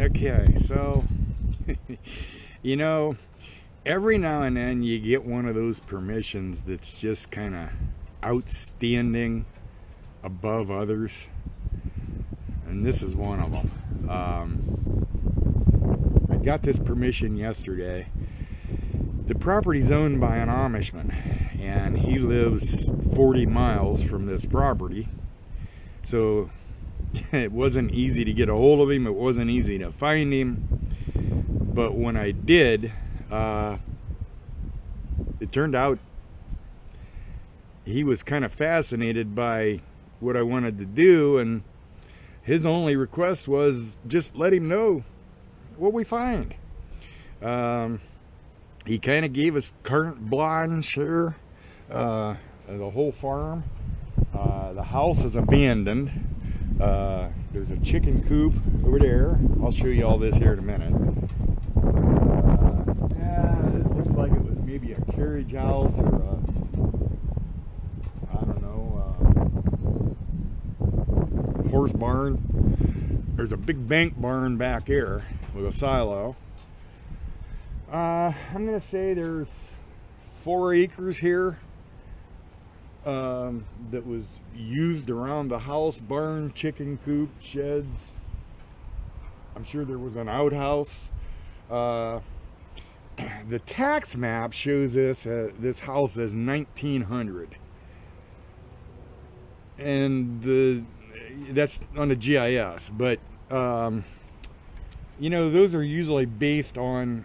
Okay, so, you know, every now and then you get one of those permissions that's just kind of outstanding above others. And this is one of them. I got this permission yesterday. The property's owned by an Amishman, and he lives 40 miles from this property. So it wasn't easy to get a hold of him. It wasn't easy to find him. But when I did, it turned out he was kind of fascinated by what I wanted to do, and his only request was just let him know what we find. He kind of gave us carte blanche here, the whole farm. The house is abandoned. There's a chicken coop over there. I'll show you all this here in a minute. Yeah, this looks like it was maybe a carriage house or a, I don't know, horse barn. There's a big bank barn back here with a silo. I'm going to say there's 4 acres here that was used around the house, barn, chicken coop, sheds. I'm sure there was an outhouse. The tax map shows this house as 1900, and that's on the GIS. But you know, those are usually based on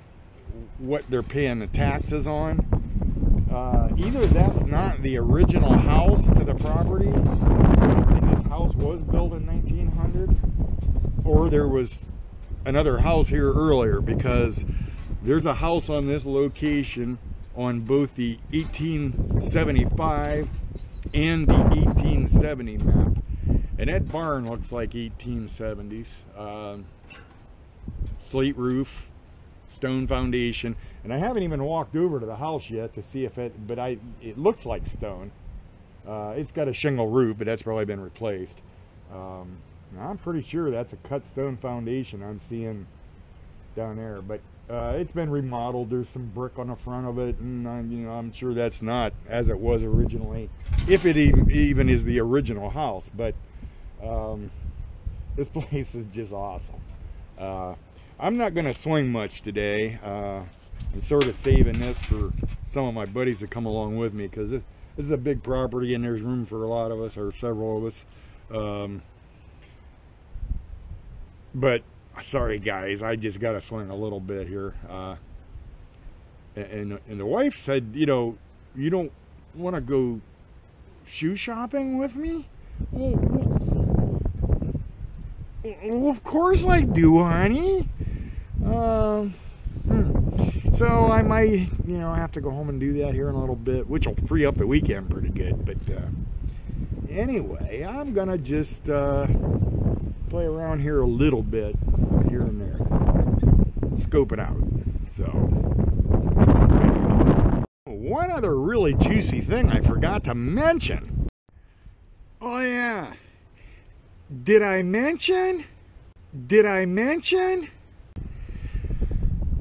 what they're paying the taxes on. Either that's not the original house to the property, and this house was built in 1900, or there was another house here earlier, because there's a house on this location on both the 1875 and the 1870 map, and that barn looks like 1870s. Slate roof, stone foundation, and I haven't even walked over to the house yet to see if it looks like stone. It's got a shingle roof, but that's probably been replaced. I'm pretty sure that's a cut stone foundation I'm seeing down there, but it's been remodeled. There's some brick on the front of it, and you know, I'm sure that's not as it was originally, if it even is the original house. But this place is just awesome. I'm not going to swing much today. I'm sort of saving this for some of my buddies to come along with me, because this is a big property and there's room for a lot of us, or several of us. But sorry guys, I just got to swing a little bit here. And the wife said, you know, you don't want to go shoe shopping with me? Well, of course I do, honey. So I might, you know, have to go home and do that here in a little bit, which will free up the weekend pretty good. But anyway, I'm gonna just play around here a little bit, here and there, scope it out. So, one other really juicy thing I forgot to mention. Oh yeah, did I mention?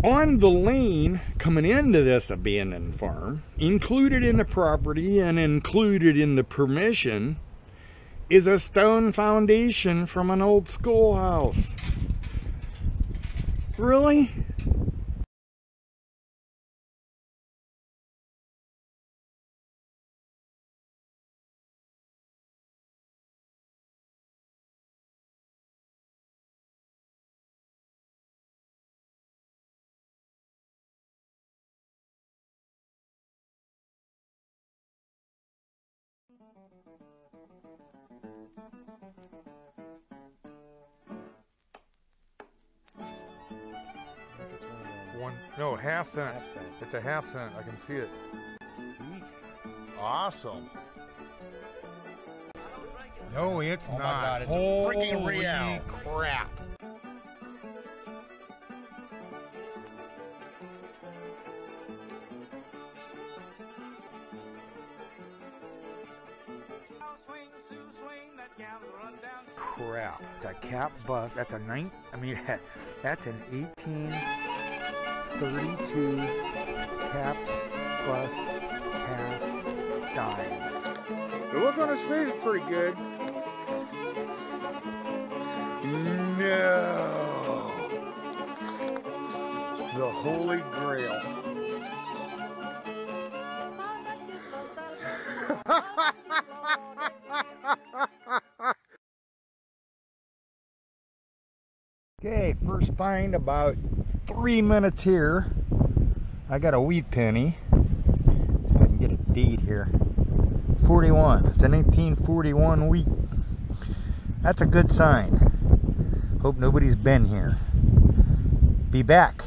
On the lane coming into this abandoned farm, included in the property and included in the permission, is a stone foundation from an old schoolhouse. Really? No, half cent. Half cent. It's a half cent. I can see it. Sweet. Awesome. No, it's Oh not. my God, it's a Holy freaking real. crap. Crap. crap. It's a cap bust. That's a that's an 1832 capped bust half dime. The look on his face is pretty good. No. The Holy Grail. Okay, first find about 3 minutes here. I got a wheat penny. Let's see if I can get a date here. 41. It's an 1841 wheat. That's a good sign. Hope nobody's been here. Be back.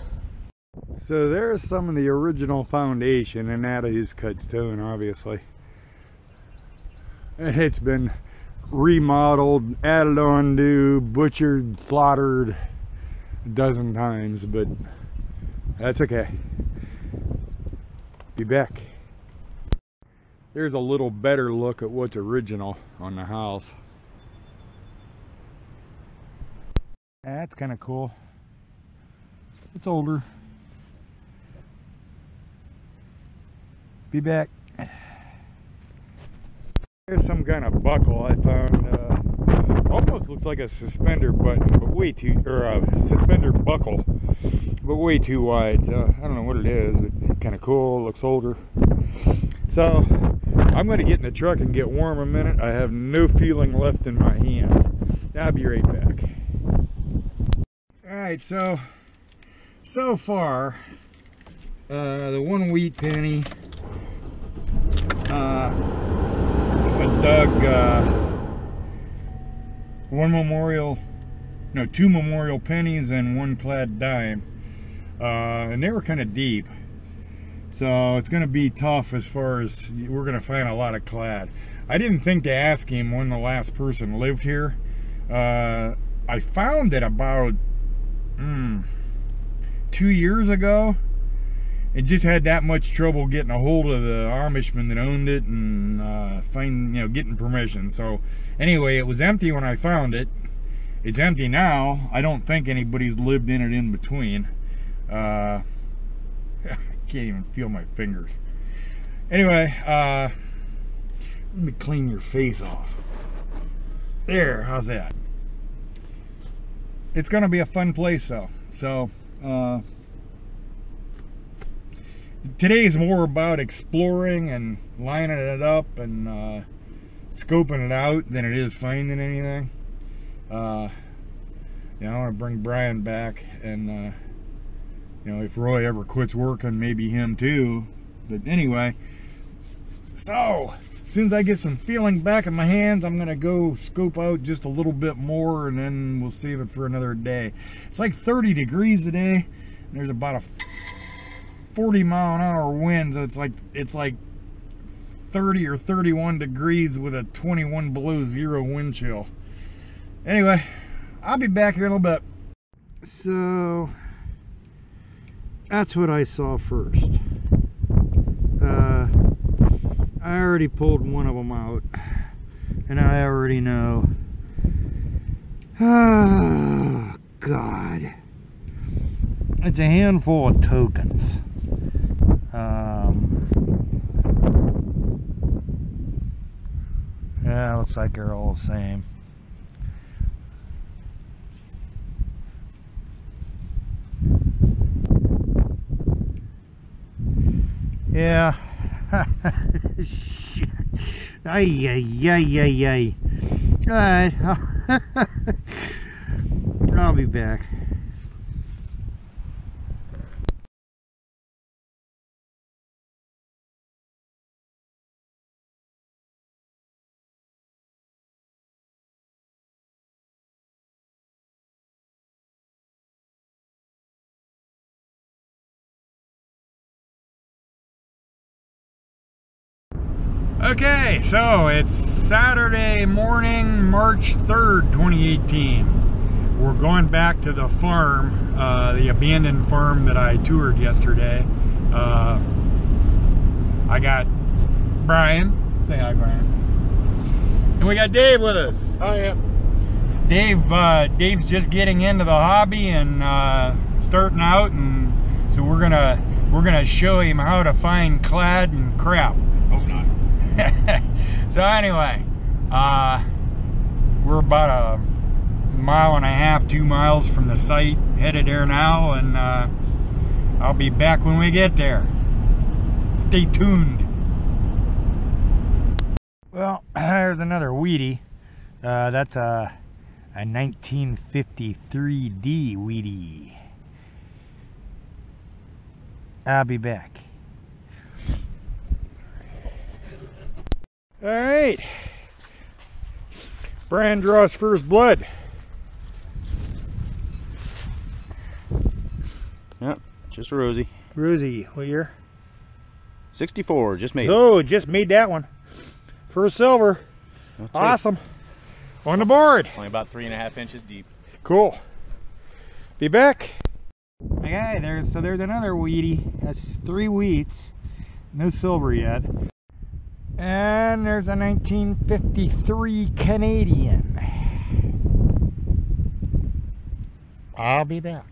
So there's some of the original foundation, and that is cut stone, obviously. It's been remodeled, added on to, butchered, slaughtered a dozen times, but that's okay. Be back. There's a little better look at what's original on the house. That's kind of cool. It's older. Be back. There's some kind of buckle I found. Almost looks like a suspender button, but way too, or a suspender buckle, but way too wide. So I don't know what it is, but kind of cool. Looks older. So I'm going to get in the truck and get warm a minute. I have no feeling left in my hands. I'll be right back. All right, so far, the one wheat penny. I dug two memorial pennies and one clad dime, and they were kind of deep, so it's going to be tough as far as we're going to find a lot of clad. I didn't think to ask him when the last person lived here. I found it about 2 years ago. It just had that much trouble getting a hold of the Amishman that owned it and getting permission. So anyway, it was empty when I found it. It's empty now. I don't think anybody's lived in it in between. I can't even feel my fingers. Anyway, let me clean your face off. There, how's that? It's gonna be a fun place though. So today is more about exploring and lining it up and scoping it out than it is finding anything. I want to bring Brian back, and if Roy ever quits working, maybe him too. But anyway, so as soon as I get some feeling back in my hands, I'm gonna go scope out just a little bit more, and then we'll save it for another day. It's like 30 degrees today, and there's about a 40-mile-an-hour wind, so it's like 30 or 31 degrees with a 21 below zero wind chill. Anyway, I'll be back here in a little bit. So that's what I saw first. I already pulled one of them out, and I already know. Oh God, it's a handful of tokens. Yeah, looks like they're all the same. Yeah. Shit. Ay, ay, ay, ay, ay. Alright. I'll be back. Okay, so it's Saturday morning, March 3rd, 2018. We're going back to the farm, the abandoned farm that I toured yesterday. I got Brian. Say hi, Brian. And we got Dave with us. Oh, yeah. Dave's just getting into the hobby and starting out, and so we're gonna show him how to find clad and crap. Hope not. So anyway, we're about a mile and a half, 2 miles from the site, headed there now, and I'll be back when we get there. Stay tuned. Well, there's another Wheatie. That's a 1953D Wheatie. I'll be back. All right. Brian draws first blood. Yep, just Rosie. Rosie, what year? 64, just made. Oh, just made that one. First silver. That's awesome. On the board. Only about 3.5 inches deep. Cool. Be back. Okay, there's another Wheatie. That's 3 wheats. No silver yet. And there's a 1953 Canadian. I'll be back.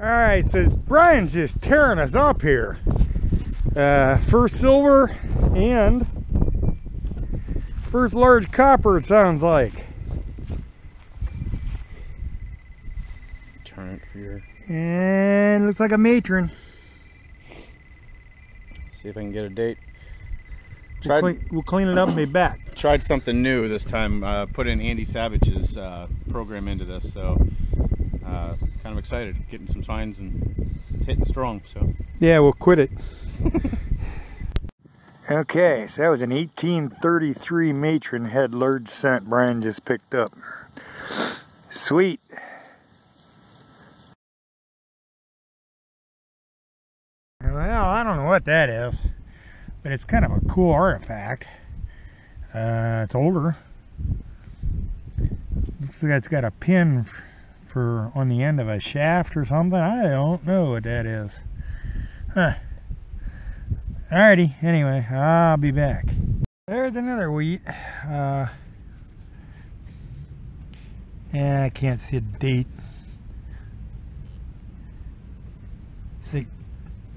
Alright, so Brian's just tearing us up here. First silver and first large copper, it sounds like. Turn it for your... And looks like a matron. See if I can get a date. We'll clean it up and be back. Tried something new this time. Put in Andy Savage's program into this, so kind of excited. Getting some finds and it's hitting strong. So yeah, we'll quit it. Okay, so that was an 1833 matron, had large scent. Brian just picked up. Sweet. Well, I don't know what that is, but it's kind of a cool artifact. It's older. Looks like it's got a pin for on the end of a shaft or something. I don't know what that is. Huh. Alrighty, anyway, I'll be back. There's another wheat. Yeah, I can't see a date. It's like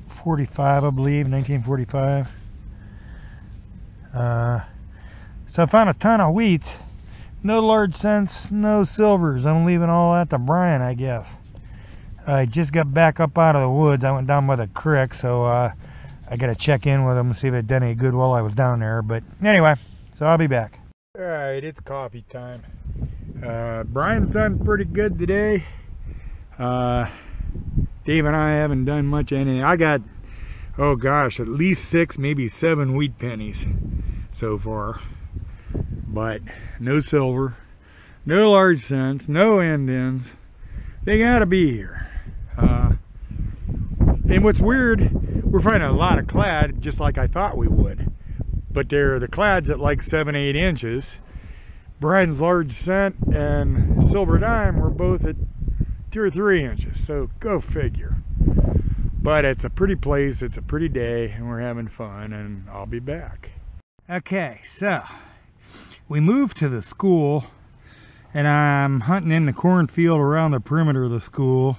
45, I believe, 1945. So I found a ton of wheat. No large cents, no silvers. I'm leaving all that to Brian, I guess. I just got back up out of the woods. I went down by the creek, so I got to check in with them and see if it done any good while I was down there. But anyway, so I'll be back. All right, it's coffee time. Brian's done pretty good today. Dave and I haven't done much of anything. I got, oh gosh, at least 6, maybe 7 wheat pennies so far. But no silver, no large cents, no end-ins. They gotta be here. And what's weird, we're finding a lot of clad, just like I thought we would. But the clad's at like 7-8 inches. Brian's large cent and silver dime were both at 2 or 3 inches. So go figure. But it's a pretty place, it's a pretty day, and we're having fun, and I'll be back. Okay, so we moved to the school, and I'm hunting in the cornfield around the perimeter of the school.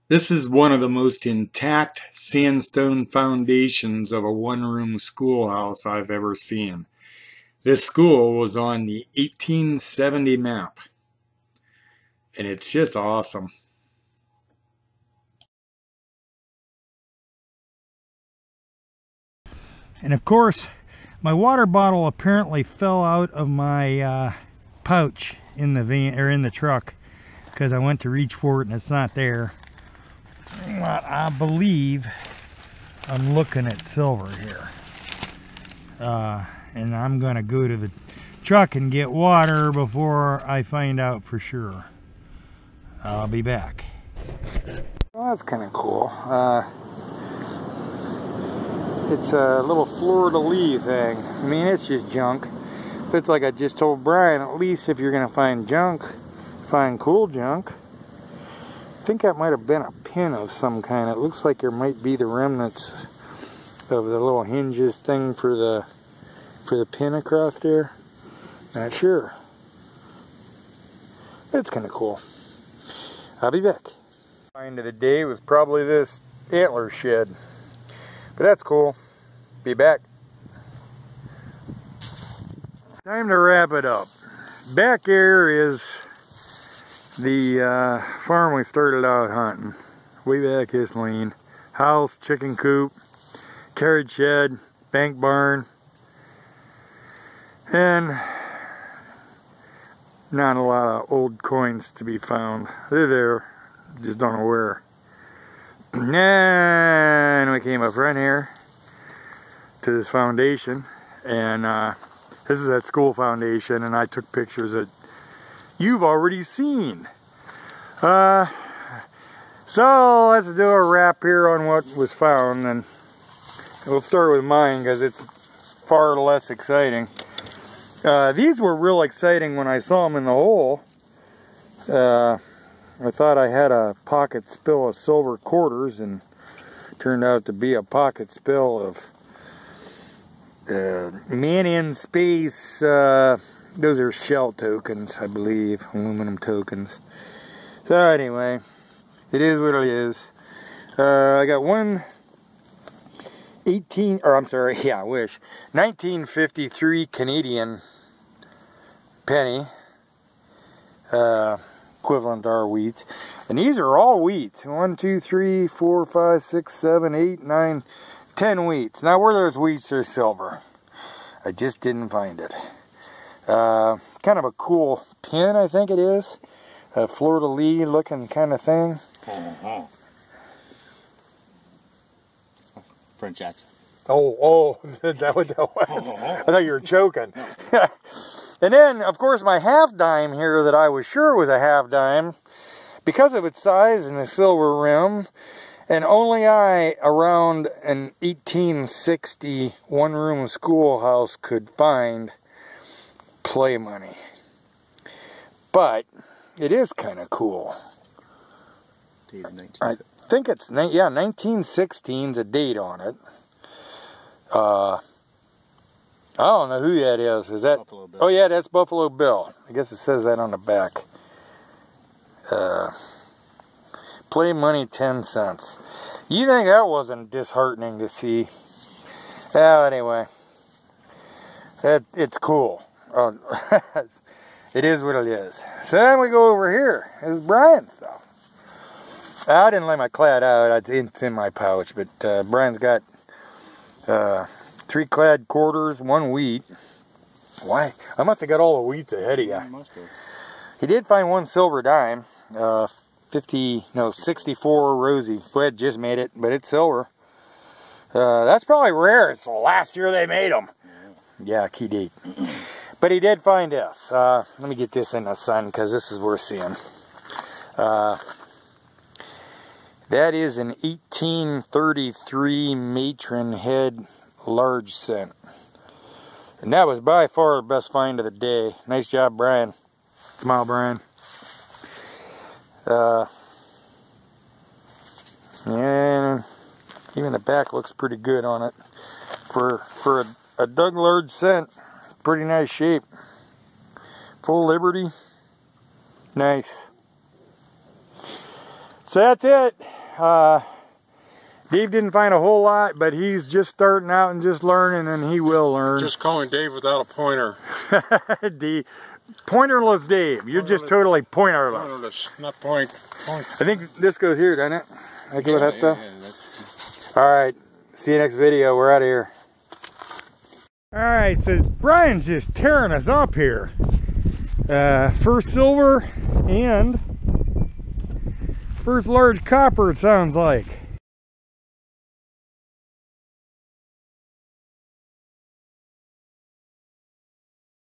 This is one of the most intact sandstone foundations of a one-room schoolhouse I've ever seen. This school was on the 1870 map, and it's just awesome. And of course, my water bottle apparently fell out of my pouch in the van, or in the truck, because I went to reach for it and it's not there. But I believe I'm looking at silver here. And I'm gonna go to the truck and get water before I find out for sure. I'll be back. Well, that's kind of cool. It's a little fleur-de-lis thing. I mean, it's just junk. But it's like I just told Brian, at least if you're gonna find junk, find cool junk. I think that might have been a pin of some kind. It looks like there might be the remnants of the little hinges thing for the pin across there. Not sure. It's kind of cool. I'll be back. Find of the day was probably this antler shed. But that's cool. Be back. Time to wrap it up. Back here is the farm we started out hunting. Way back this lane. House, chicken coop, carriage shed, bank barn, and not a lot of old coins to be found. They're there, just don't know where. And we came up front here to this foundation, and this is that school foundation, and I took pictures that you've already seen. So let's do a wrap here on what was found, and we'll start with mine because it's far less exciting. These were real exciting when I saw them in the hole. I thought I had a pocket spill of silver quarters, and turned out to be a pocket spill of man in space. Those are shell tokens, I believe, aluminum tokens. So anyway, it is what it is. I got one 1953 Canadian penny, equivalent to our wheat. And these are all wheat. 1, 2, 3, 4, 5, 6, 7, 8, 9, 10 wheats. Now where there's wheats, there's silver. I just didn't find it. Kind of a cool pin, I think it is. A fleur-de-lis looking kind of thing. French accent. Oh, is that what that was? I thought you were choking. And then, of course, my half dime here that I was sure was a half dime, because of its size and the silver rim, and only I, around an 1860 one-room schoolhouse, could find play money. But it is kind of cool. I think it's, yeah, 1916's a date on it. I don't know who that is. Is that Buffalo Bill? Oh yeah, that's Buffalo Bill. I guess it says that on the back. Play money 10 cents. You think that wasn't disheartening to see? Well, anyway, it's cool. It is what it is. So then we go over here. This is Brian's stuff. I didn't lay my clad out. It's in my pouch, but Brian's got 3 clad quarters, 1 wheat. Why? I must have got all the wheats ahead of you. Must have. He did find 1 silver dime. 64 rosy. Fred just made it, but it's silver. That's probably rare. It's the last year they made them. Yeah, key date. But he did find this. Let me get this in the sun because this is worth seeing. That is an 1833 matron head large cent. And that was by far the best find of the day. Nice job, Brian. Smile, Brian. And even the back looks pretty good on it. For a Doug large cent, pretty nice shape. Full Liberty. Nice. So that's it. Dave didn't find a whole lot, but he's just starting out and just learning, and he will learn. Just calling Dave without a pointer. Pointerless Dave. You're just totally pointerless. Pointerless, not point. I think this goes here, doesn't it? I go with that stuff? Yeah, that's... All right. See you next video. We're out of here. All right, so Brian's just tearing us up here. First silver and first large copper, it sounds like.